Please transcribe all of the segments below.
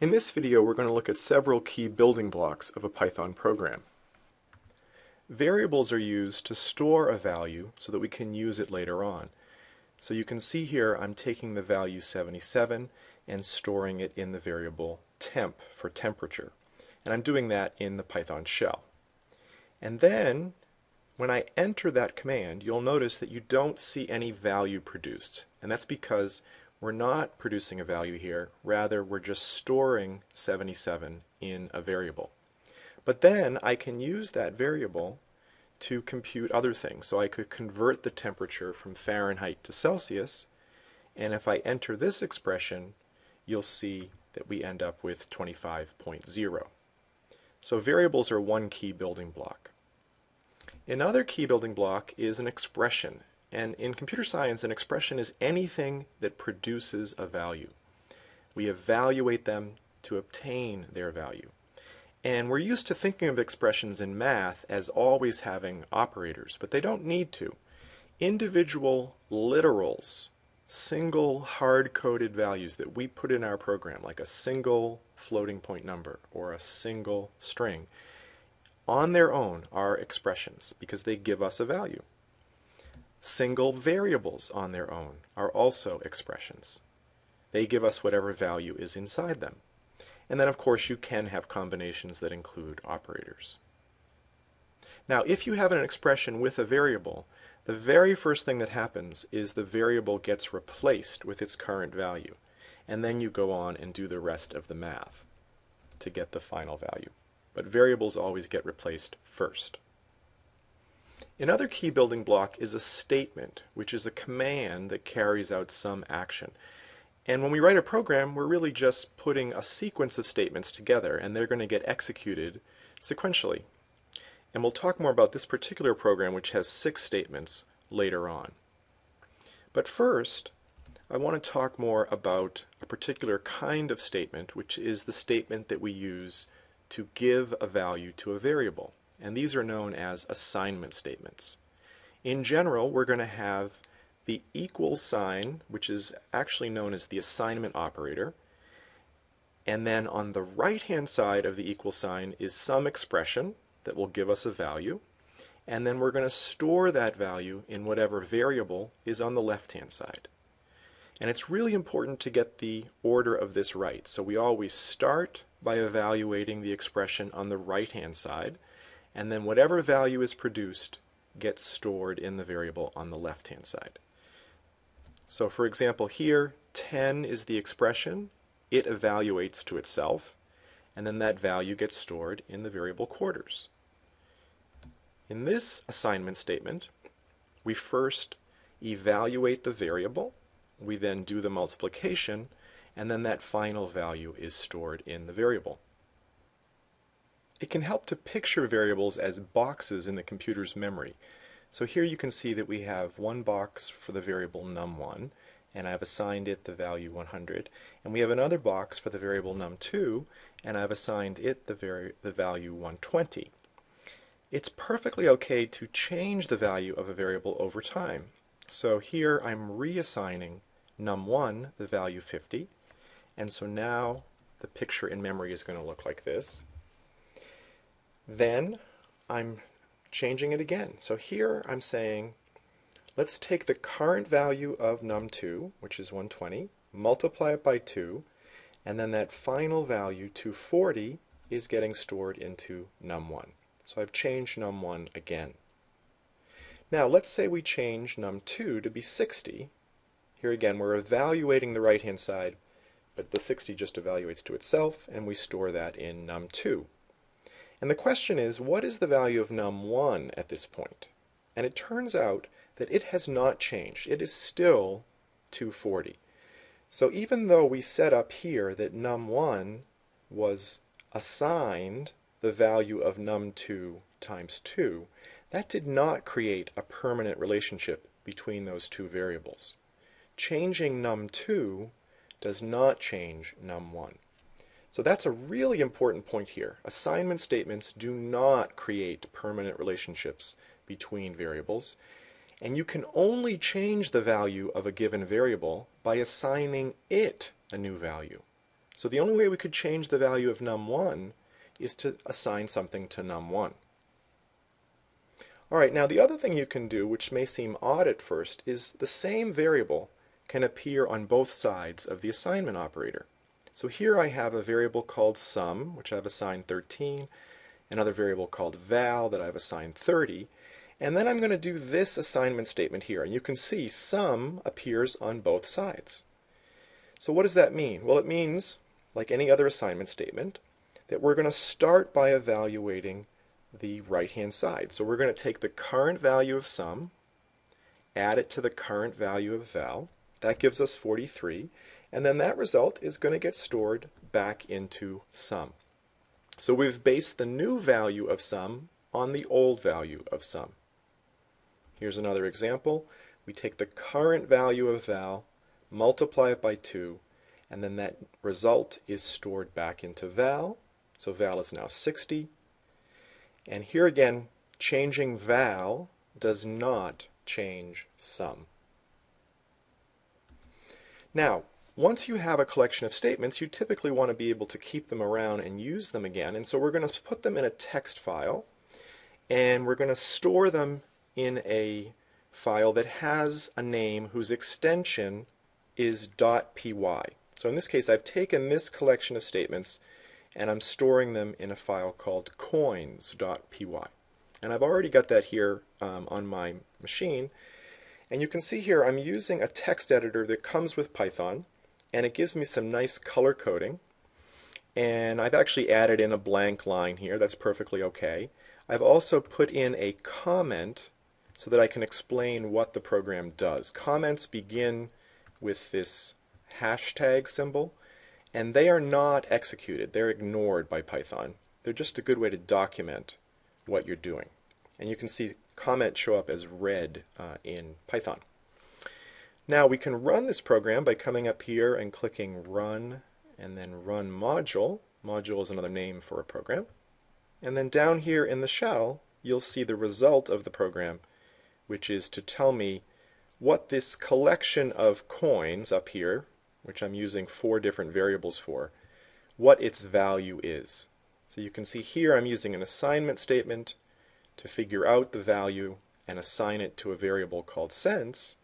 In this video, we're going to look at several key building blocks of a Python program. Variables are used to store a value so that we can use it later on. So you can see here I'm taking the value 77 and storing it in the variable temp for temperature. And I'm doing that in the Python shell. And then when I enter that command, you'll notice that you don't see any value produced. And that's because we're not producing a value here, rather we're just storing 77 in a variable. But then I can use that variable to compute other things. So I could convert the temperature from Fahrenheit to Celsius, and if I enter this expression, you'll see that we end up with 25.0. So variables are one key building block. Another key building block is an expression. And in computer science, an expression is anything that produces a value. We evaluate them to obtain their value. And we're used to thinking of expressions in math as always having operators, but they don't need to. Individual literals, single hard-coded values that we put in our program, like a single floating point number or a single string, on their own are expressions because they give us a value. Single variables on their own are also expressions. They give us whatever value is inside them. And then of course you can have combinations that include operators. Now if you have an expression with a variable, the very first thing that happens is the variable gets replaced with its current value. And then you go on and do the rest of the math to get the final value. But variables always get replaced first. Another key building block is a statement, which is a command that carries out some action. And when we write a program, we're really just putting a sequence of statements together, and they're going to get executed sequentially. And we'll talk more about this particular program, which has 6 statements, later on. But first, I want to talk more about a particular kind of statement, which is the statement that we use to give a value to a variable. And these are known as assignment statements. In general, we're going to have the equal sign, which is actually known as the assignment operator. And then on the right-hand side of the equal sign is some expression that will give us a value. And then we're going to store that value in whatever variable is on the left-hand side. And it's really important to get the order of this right. So we always start by evaluating the expression on the right-hand side. And then whatever value is produced gets stored in the variable on the left-hand side. So for example here, 10 is the expression. It evaluates to itself, and then that value gets stored in the variable quarters. In this assignment statement, we first evaluate the variable, we then do the multiplication, and then that final value is stored in the variable. It can help to picture variables as boxes in the computer's memory. So here you can see that we have one box for the variable num1, and I've assigned it the value 100. And we have another box for the variable num2, and I've assigned it the value 120. It's perfectly okay to change the value of a variable over time. So here I'm reassigning num1 the value 50, and so now the picture in memory is going to look like this. Then I'm changing it again. So here I'm saying, let's take the current value of num2, which is 120, multiply it by 2, and then that final value, 240, is getting stored into num1. So I've changed num1 again. Now let's say we change num2 to be 60. Here again we're evaluating the right-hand side, but the 60 just evaluates to itself, and we store that in num2. And the question is, what is the value of num1 at this point? And it turns out that it has not changed. It is still 240. So even though we set up here that num1 was assigned the value of num2 times 2, that did not create a permanent relationship between those two variables. Changing num2 does not change num1. So that's a really important point here. Assignment statements do not create permanent relationships between variables, and you can only change the value of a given variable by assigning it a new value. So the only way we could change the value of num1 is to assign something to num1. Alright, now the other thing you can do, which may seem odd at first, is the same variable can appear on both sides of the assignment operator. So here I have a variable called sum, which I've assigned 13, another variable called val that I've assigned 30, and then I'm going to do this assignment statement here, and you can see sum appears on both sides. So what does that mean? Well, it means, like any other assignment statement, that we're going to start by evaluating the right-hand side. So we're going to take the current value of sum, add it to the current value of val. That gives us 43, and then that result is going to get stored back into sum. So we've based the new value of sum on the old value of sum. Here's another example. We take the current value of val, multiply it by 2, and then that result is stored back into val. So val is now 60. And here again, changing val does not change sum. Now, once you have a collection of statements, you typically want to be able to keep them around and use them again. And so we're going to put them in a text file, and we're going to store them in a file that has a name whose extension is .py. So in this case, I've taken this collection of statements and I'm storing them in a file called coins.py. And I've already got that here on my machine. And you can see here I'm using a text editor that comes with Python, and it gives me some nice color coding. And I've actually added in a blank line here. That's perfectly okay. I've also put in a comment so that I can explain what the program does. Comments begin with this hashtag symbol, and they are not executed. They're ignored by Python. They're just a good way to document what you're doing. And you can see comments show up as red in Python. Now we can run this program by coming up here and clicking Run and then Run Module. Module is another name for a program. And then down here in the shell, you'll see the result of the program, which is to tell me what this collection of coins up here, which I'm using 4 different variables for, what its value is. So you can see here I'm using an assignment statement to figure out the value and assign it to a variable called cents.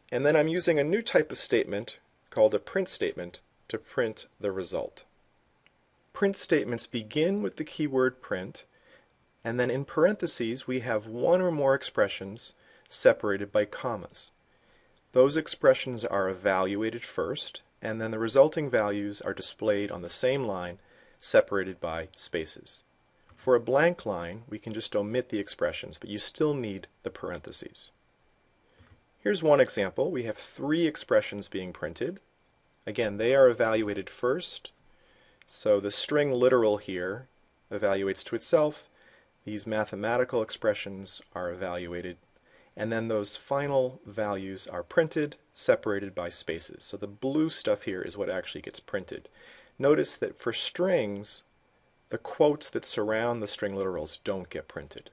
And then I'm using a new type of statement called a print statement to print the result. Print statements begin with the keyword print, and then in parentheses we have one or more expressions separated by commas. Those expressions are evaluated first, and then the resulting values are displayed on the same line, separated by spaces. For a blank line, we can just omit the expressions, but you still need the parentheses. Here's one example. We have 3 expressions being printed. Again, they are evaluated first. So the string literal here evaluates to itself. These mathematical expressions are evaluated. And then those final values are printed, separated by spaces. So the blue stuff here is what actually gets printed. Notice that for strings, the quotes that surround the string literals don't get printed.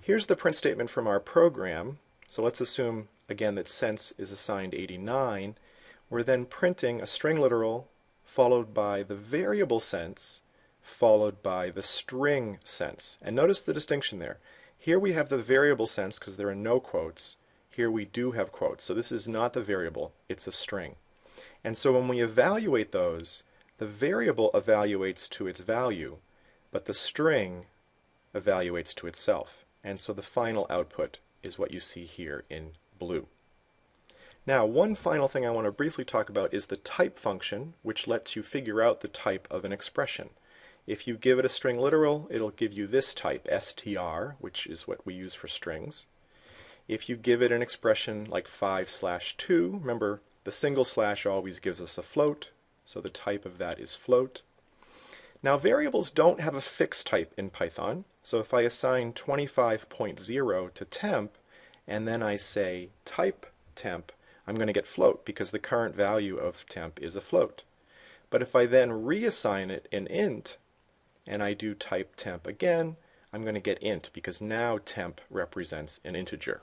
Here's the print statement from our program. So let's assume again that cents is assigned 89. We're then printing a string literal followed by the variable cents followed by the string cents. And notice the distinction there. Here we have the variable cents because there are no quotes. Here we do have quotes. So this is not the variable, it's a string. And so when we evaluate those, the variable evaluates to its value, but the string evaluates to itself. And so the final output is what you see here in blue. Now, one final thing I want to briefly talk about is the type function, which lets you figure out the type of an expression. If you give it a string literal, it'll give you this type, str, which is what we use for strings. If you give it an expression like 5/2, remember the single slash always gives us a float, so the type of that is float. Now variables don't have a fixed type in Python, so if I assign 25.0 to temp, and then I say type temp, I'm going to get float because the current value of temp is a float. But if I then reassign it an int, and I do type temp again, I'm going to get int because now temp represents an integer.